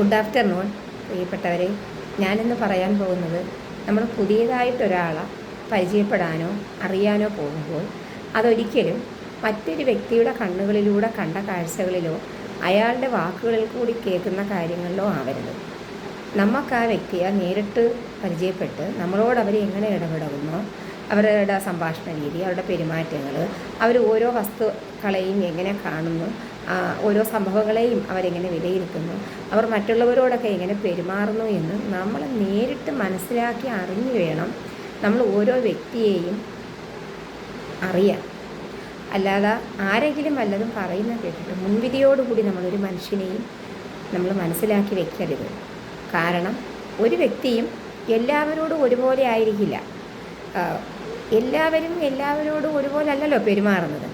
Good afternoon പ്രിയപ്പെട്ടവരെ. ഞാനിന്ന് പറയാൻ പോകുന്നത്, നമ്മൾ പുതിയതായിട്ടൊരാളെ പരിചയപ്പെടാനോ അറിയാനോ പോകുമ്പോൾ അതൊരിക്കലും മറ്റൊരു വ്യക്തിയുടെ കണ്ണുകളിലൂടെ കണ്ട കാഴ്ചകളിലോ അയാളുടെ വാക്കുകളിൽ കൂടി കേൾക്കുന്ന കാര്യങ്ങളിലോ ആവരുത്. നമുക്ക് ആ വ്യക്തിയെ നേരിട്ട് പരിചയപ്പെട്ട് നമ്മളോട് അവർ എങ്ങനെ ഇടപെടുന്നോ, അവരുടെ സംഭാഷണ രീതി, അവരുടെ പെരുമാറ്റങ്ങൾ, അവർ ഓരോ വസ്തുക്കളെയും എങ്ങനെ കാണുന്നു, ഓരോ സംഭവങ്ങളെയും അവരെങ്ങനെ വിലയിരുത്തുന്നു, അവർ മറ്റുള്ളവരോടൊക്കെ എങ്ങനെ പെരുമാറുന്നു എന്ന് നമ്മൾ നേരിട്ട് മനസ്സിലാക്കി അറിഞ്ഞു വേണം നമ്മൾ ഓരോ വ്യക്തിയെയും അറിയാൻ. അല്ലാതെ ആരെങ്കിലും വല്ലതും പറയുന്ന കേട്ടിട്ട് മുൻവിധിയോടുകൂടി നമ്മളൊരു മനുഷ്യനെയും നമ്മൾ മനസ്സിലാക്കി വെക്കരുത്. കാരണം ഒരു വ്യക്തിയും എല്ലാവരോടും ഒരുപോലെ ആയിരിക്കില്ല. എല്ലാവരോടും ഒരുപോലെ അല്ലല്ലോ പെരുമാറുന്നത്.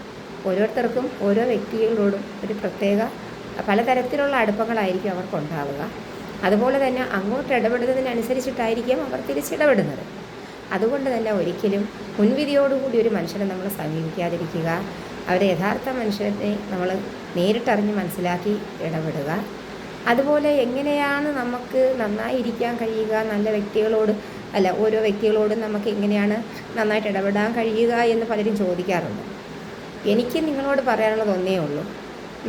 ഓരോരുത്തർക്കും ഓരോ വ്യക്തികളോടും ഒരു പ്രത്യേക പലതരത്തിലുള്ള അടുപ്പങ്ങളായിരിക്കും അവർക്കുണ്ടാവുക. അതുപോലെ തന്നെ അങ്ങോട്ട് ഇടപെടുന്നതിനനുസരിച്ചിട്ടായിരിക്കും അവർ തിരിച്ചിടപെടുന്നത്. അതുകൊണ്ട് തന്നെ ഒരിക്കലും മുൻവിധിയോടുകൂടി ഒരു മനുഷ്യനെ നമ്മൾ സമീപിക്കാതിരിക്കുക. അവരെ യഥാർത്ഥ മനുഷ്യനെ നമ്മൾ നേരിട്ടറിഞ്ഞ് മനസ്സിലാക്കി ഇടപെടുക. അതുപോലെ എങ്ങനെയാണ് നമുക്ക് നന്നായിരിക്കാൻ കഴിയുക, നല്ല വ്യക്തികളോട് ഓരോ വ്യക്തികളോടും നമുക്ക് എങ്ങനെയാണ് നന്നായിട്ട് ഇടപെടാൻ കഴിയുക എന്ന് പലരും ചോദിക്കാറുണ്ട്. എനിക്ക് നിങ്ങളോട് പറയാനുള്ളത് ഒന്നേ ഉള്ളൂ.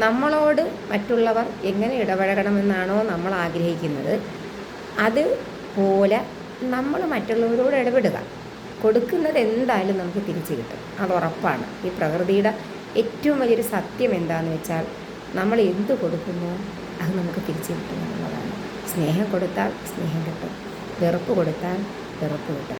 നമ്മളോട് മറ്റുള്ളവർ എങ്ങനെ ഇടപഴകണമെന്നാണോ നമ്മൾ ആഗ്രഹിക്കുന്നത്, അതുപോലെ നമ്മൾ മറ്റുള്ളവരോട് ഇടപെടുക. കൊടുക്കുന്നത് എന്തായാലും നമുക്ക് തിരിച്ചു കിട്ടും, അത് ഉറപ്പാണ്. ഈ പ്രകൃതിയുടെ ഏറ്റവും വലിയൊരു സത്യം എന്താണെന്ന് വെച്ചാൽ, നമ്മൾ എന്ത് കൊടുക്കുന്നു അത് നമുക്ക് തിരിച്ചു കിട്ടും എന്നുള്ളതാണ്. സ്നേഹം കൊടുത്താൽ സ്നേഹം കിട്ടും, വെറുപ്പ് കൊടുത്താൽ വെറുപ്പ് കിട്ടും.